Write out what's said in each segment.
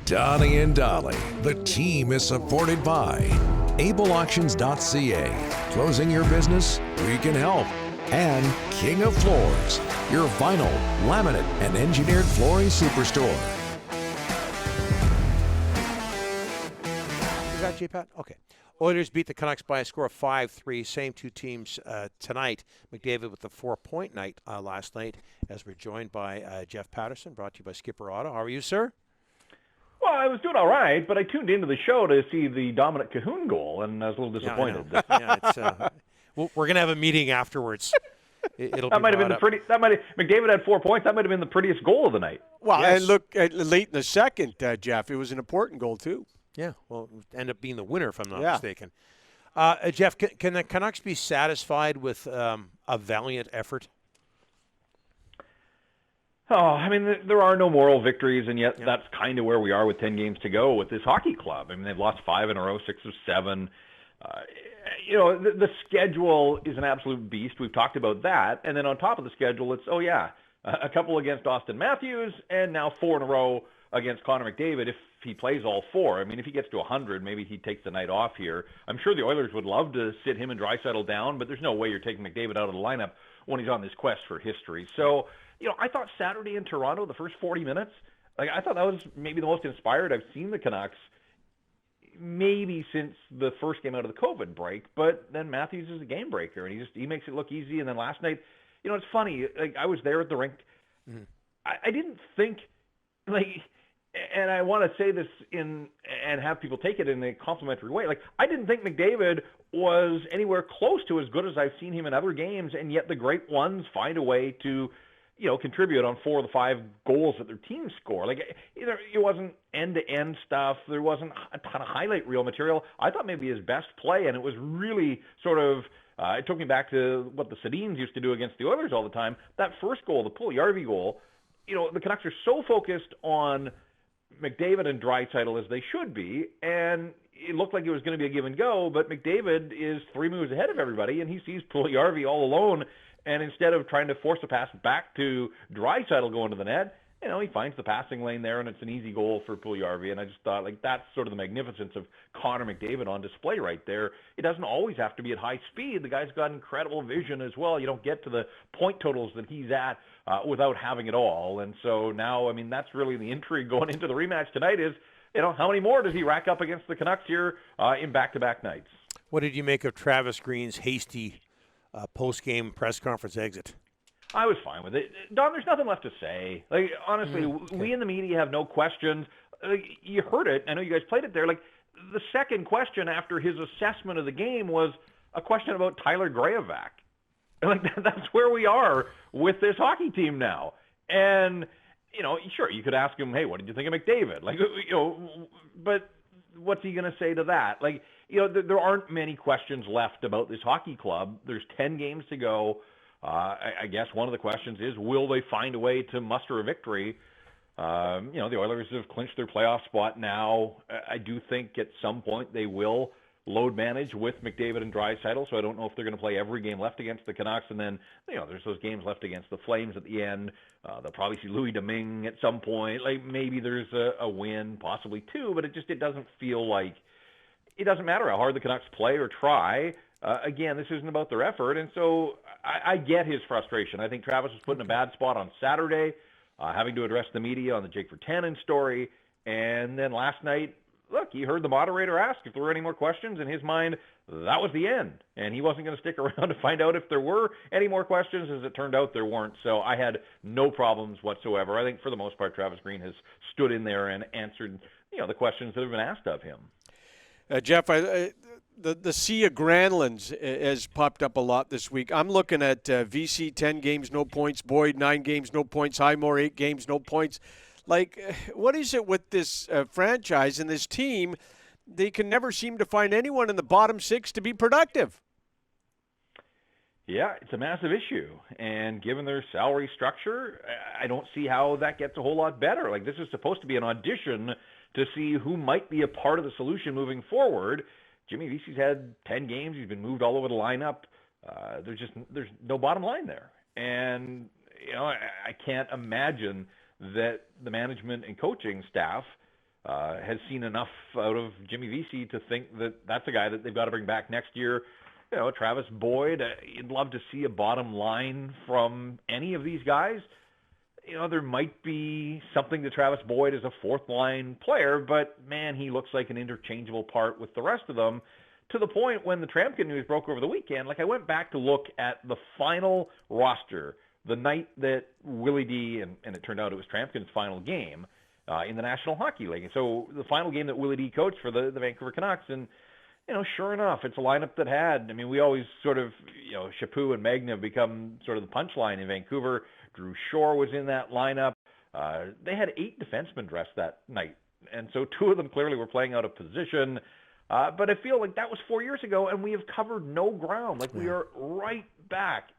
Donnie and Dolly. The team is supported by ableauctions.ca. Closing your business? We can help. And King of Floors, your vinyl, laminate, and engineered flooring superstore. Is that J-Pat? Okay. Oilers beat the Canucks by a score of 5-3. Same two teams tonight. McDavid with the 4-point night last night, as we're joined by Jeff Paterson, brought to you by Skipper Auto. How are you, sir? Well, I was doing all right, but I tuned into the show to see the Dominic Cahoon goal, and I was a little disappointed. We're going to have a meeting afterwards. It'll that might have been the pretty. McDavid had 4 points. That might have been the prettiest goal of the night. Well, yes. And look, late in the second, Jeff, it was an important goal too. Yeah, well, it ended up being the winner, if I'm not mistaken. Jeff, can the Canucks be satisfied with a valiant effort? Oh, I mean, there are no moral victories, and yet that's kind of where we are with 10 games to go with this hockey club. I mean, they've lost 5 in a row, 6 of 7. The schedule is an absolute beast. We've talked about that. And then on top of the schedule, it's, a couple against Austin Matthews, and now 4 in a row against Connor McDavid if he plays all 4. I mean, if he gets to 100, maybe he takes the night off here. I'm sure the Oilers would love to sit him and Draisaitl down, but there's no way you're taking McDavid out of the lineup when he's on this quest for history. So, I thought Saturday in Toronto, the first 40 minutes, I thought that was maybe the most inspired I've seen the Canucks maybe since the first game out of the COVID break. But then Matthews is a game breaker, and he makes it look easy. And then last night, it's funny. I was there at the rink. Mm-hmm. I didn't think, and I want to say this and have people take it in a complimentary way. I didn't think McDavid was anywhere close to as good as I've seen him in other games, and yet the great ones find a way to contribute on 4 of the 5 goals that their team score. It wasn't end-to-end stuff. There wasn't a ton of highlight reel material. I thought maybe his best play, and it was really sort of, it took me back to what the Sedins used to do against the Oilers all the time. That first goal, the Puljujärvi goal, the Canucks are so focused on McDavid and Draisaitl as they should be, and it looked like it was going to be a give and go, but McDavid is 3 moves ahead of everybody, and he sees Puljujärvi all alone. And instead of trying to force a pass back to Draisaitl going to the net, he finds the passing lane there, and it's an easy goal for Puljujärvi. And I just thought, that's sort of the magnificence of Connor McDavid on display right there. It doesn't always have to be at high speed. The guy's got incredible vision as well. You don't get to the point totals that he's at without having it all. And so now, that's really the intrigue going into the rematch tonight is, how many more does he rack up against the Canucks here in back-to-back nights? What did you make of Travis Green's hasty post-game press conference exit? I was fine with it. Don, there's nothing left to say. Honestly, we in the media have no questions. You heard it. I know you guys played it there. The second question after his assessment of the game was a question about Tyler Graovac. That's where we are with this hockey team now. And, sure, you could ask him, hey, what did you think of McDavid? But what's he going to say to that? There aren't many questions left about this hockey club. There's 10 games to go. I guess one of the questions is, will they find a way to muster a victory? The Oilers have clinched their playoff spot now. I do think at some point they will load manage with McDavid and Draisaitl, so I don't know if they're going to play every game left against the Canucks. And then, there's those games left against the Flames at the end. They'll probably see Louis Domingue at some point. Maybe there's a win, possibly 2, but it doesn't feel like it doesn't matter how hard the Canucks play or try. Again, this isn't about their effort, and so I get his frustration. I think Travis was put in a bad spot on Saturday, having to address the media on the Jake Virtanen story, and then last night, look, he heard the moderator ask if there were any more questions. In his mind, that was the end, and he wasn't going to stick around to find out if there were any more questions. As it turned out, there weren't, so I had no problems whatsoever. I think for the most part, Travis Green has stood in there and answered the questions that have been asked of him. Jeff, the Sea of Granlunds has popped up a lot this week. I'm looking at VC 10 games, no points. Boyd 9 games, no points. Highmore 8 games, no points. What is it with this franchise and this team? They can never seem to find anyone in the bottom 6 to be productive. Yeah, it's a massive issue. And given their salary structure, I don't see how that gets a whole lot better. This is supposed to be an audition to see who might be a part of the solution moving forward. Jimmy Vesey's had 10 games. He's been moved all over the lineup. There's no bottom line there. And, I can't imagine that the management and coaching staff has seen enough out of Jimmy Vesey to think that that's a guy that they've got to bring back next year. You know, Travis Boyd, you'd love to see a bottom line from any of these guys. You know, there might be something to Travis Boyd as a fourth-line player, but, man, he looks like an interchangeable part with the rest of them, to the point when the Tramkin news broke over the weekend. Like, I went back to look at the final roster, the night that Willie D, and it turned out it was Tramkin's final game in the National Hockey League. And so the final game that Willie D coached for the Vancouver Canucks, and, you know, sure enough, it's a lineup that had, I mean, we always sort of, you know, Chaput and Magna have become sort of the punchline in Vancouver. Drew Shore was in that lineup. They had 8 defensemen dressed that night, and so 2 of them clearly were playing out of position. But I feel like that was 4 years ago, and we have covered no ground. Like, we are right back.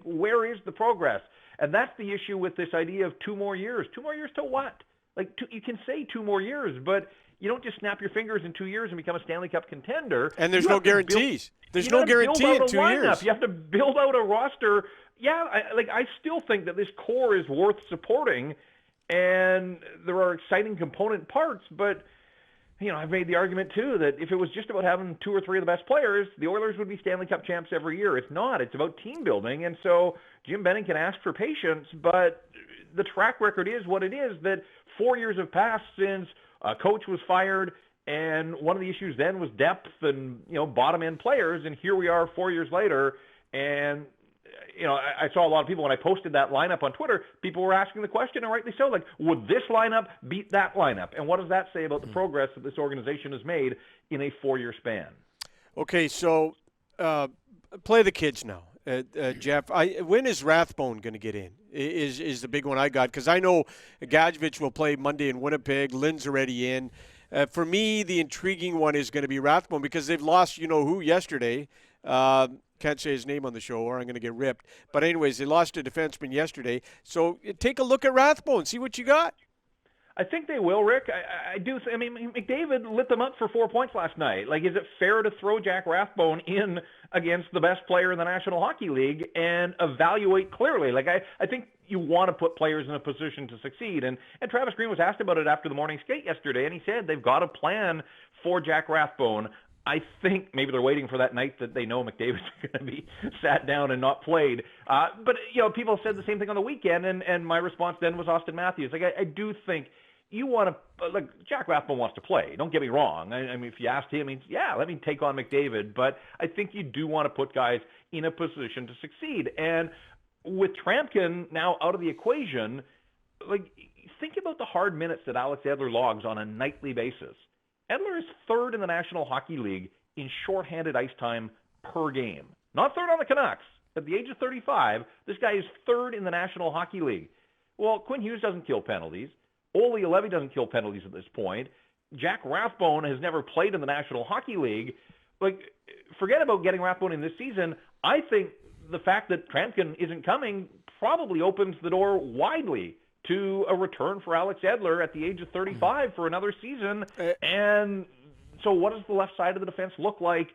Where is the progress? And that's the issue with this idea of 2 more years. 2 more years to what? Like, you can say 2 more years, but you don't just snap your fingers in 2 years and become a Stanley Cup contender. And there's no guarantees. There's no guarantee in 2 years. You have to build out a roster. Yeah, I still think that this core is worth supporting, and there are exciting component parts, but, you know, I've made the argument, too, that if it was just about having 2 or 3 of the best players, the Oilers would be Stanley Cup champs every year. It's not. It's about team building, and so Jim Benning can ask for patience, but the track record is what it is, that 4 years have passed since a coach was fired, and one of the issues then was depth and, you know, bottom-end players, and here we are 4 years later, and, you know, I saw a lot of people when I posted that lineup on Twitter, people were asking the question, and rightly so, like, would this lineup beat that lineup? And what does that say about the progress that this organization has made in a 4-year span? Okay, so play the kids now. Jeff, when is Rathbone going to get in? Is the big one I got, because I know Gadjevich will play Monday in Winnipeg. Lynn's already in. For me, the intriguing one is going to be Rathbone, because they've lost you-know-who yesterday. Can't say his name on the show or I'm going to get ripped. But anyways, they lost a defenseman yesterday. So take a look at Rathbone, see what you got. I think they will, Rick. I do. I mean, McDavid lit them up for 4 points last night. Like, is it fair to throw Jack Rathbone in against the best player in the National Hockey League and evaluate clearly? Like, I think you want to put players in a position to succeed. And Travis Green was asked about it after the morning skate yesterday, and he said they've got a plan for Jack Rathbone. I think maybe they're waiting for that night that they know McDavid's going to be sat down and not played. But, you know, people said the same thing on the weekend, and my response then was Austin Matthews. Like, I do think you want to, like, Jack Rathbone wants to play. Don't get me wrong. I mean, if you asked him, he's, yeah, let me take on McDavid. But I think you do want to put guys in a position to succeed. And with Tramkin now out of the equation, like, think about the hard minutes that Alex Edler logs on a nightly basis. Edler is 3rd in the National Hockey League in shorthanded ice time per game. Not 3rd on the Canucks. At the age of 35, this guy is 3rd in the National Hockey League. Well, Quinn Hughes doesn't kill penalties. Ole Levy doesn't kill penalties at this point. Jack Rathbone has never played in the National Hockey League. Like, forget about getting Rathbone in this season. I think the fact that Tramkin isn't coming probably opens the door widely to a return for Alex Edler at the age of 35 for another season. And so what does the left side of the defense look like?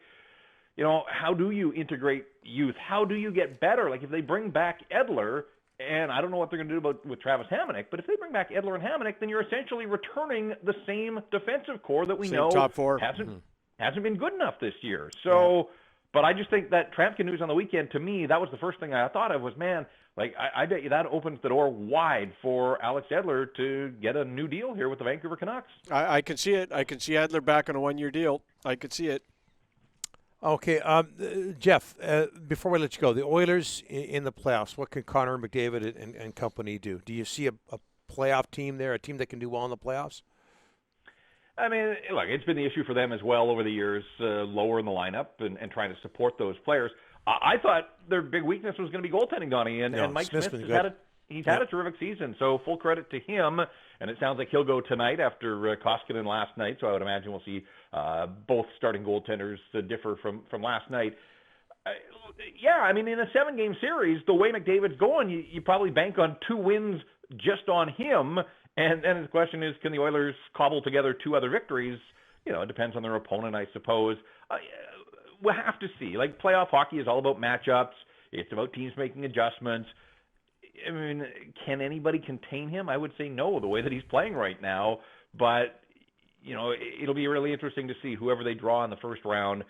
You know, how do you integrate youth? How do you get better? Like, if they bring back Edler, and I don't know what they're going to do with Travis Hamonic, but if they bring back Edler and Hamonic, then you're essentially returning the same defensive core that we know top 4 hasn't been good enough this year. So, but I just think that Tramkin news on the weekend, to me, that was the first thing I thought of was, man, like, I bet you that opens the door wide for Alex Edler to get a new deal here with the Vancouver Canucks. I can see it. I can see Edler back on a 1-year deal. I could see it. Okay, Jeff, before we let you go, the Oilers in the playoffs, what can Connor McDavid and company do? Do you see a playoff team there, a team that can do well in the playoffs? I mean, look, it's been the issue for them as well over the years, lower in the lineup and trying to support those players. I thought their big weakness was going to be goaltending, Donnie, and Mike Smith has had a terrific season, so full credit to him. And it sounds like he'll go tonight after Koskinen last night, so I would imagine we'll see both starting goaltenders differ from last night. Yeah, I mean, in a 7-game series, the way McDavid's going, you probably bank on 2 wins just on him. And then the question is, can the Oilers cobble together 2 other victories? You know, it depends on their opponent, I suppose. We'll have to see. Like, playoff hockey is all about matchups. It's about teams making adjustments. I mean, can anybody contain him? I would say no, the way that he's playing right now. But it'll be really interesting to see whoever they draw in the first round.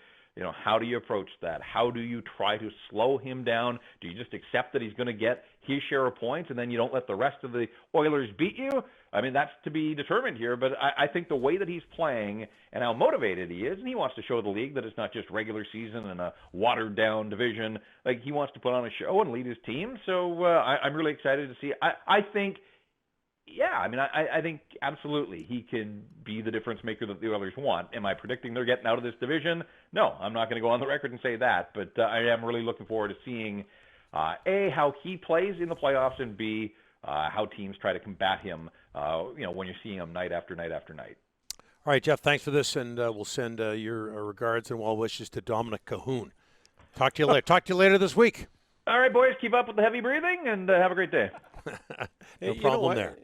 How do you approach that? How do you try to slow him down? Do you just accept that he's going to get his share of points and then you don't let the rest of the Oilers beat you? I mean, that's to be determined here, but I think the way that he's playing and how motivated he is, and he wants to show the league that it's not just regular season and a watered-down division. Like, he wants to put on a show and lead his team, so I'm really excited to see. I think absolutely he can be the difference maker that the Oilers want. Am I predicting they're getting out of this division? No, I'm not going to go on the record and say that, but I am really looking forward to seeing, A, how he plays in the playoffs, and B, how teams try to combat him, when you're seeing him night after night after night. All right, Jeff, thanks for this, and we'll send your regards and well wishes to Dominic Cahoon. Talk to you later. Talk to you later this week. All right, boys, keep up with the heavy breathing, and have a great day. No problem there.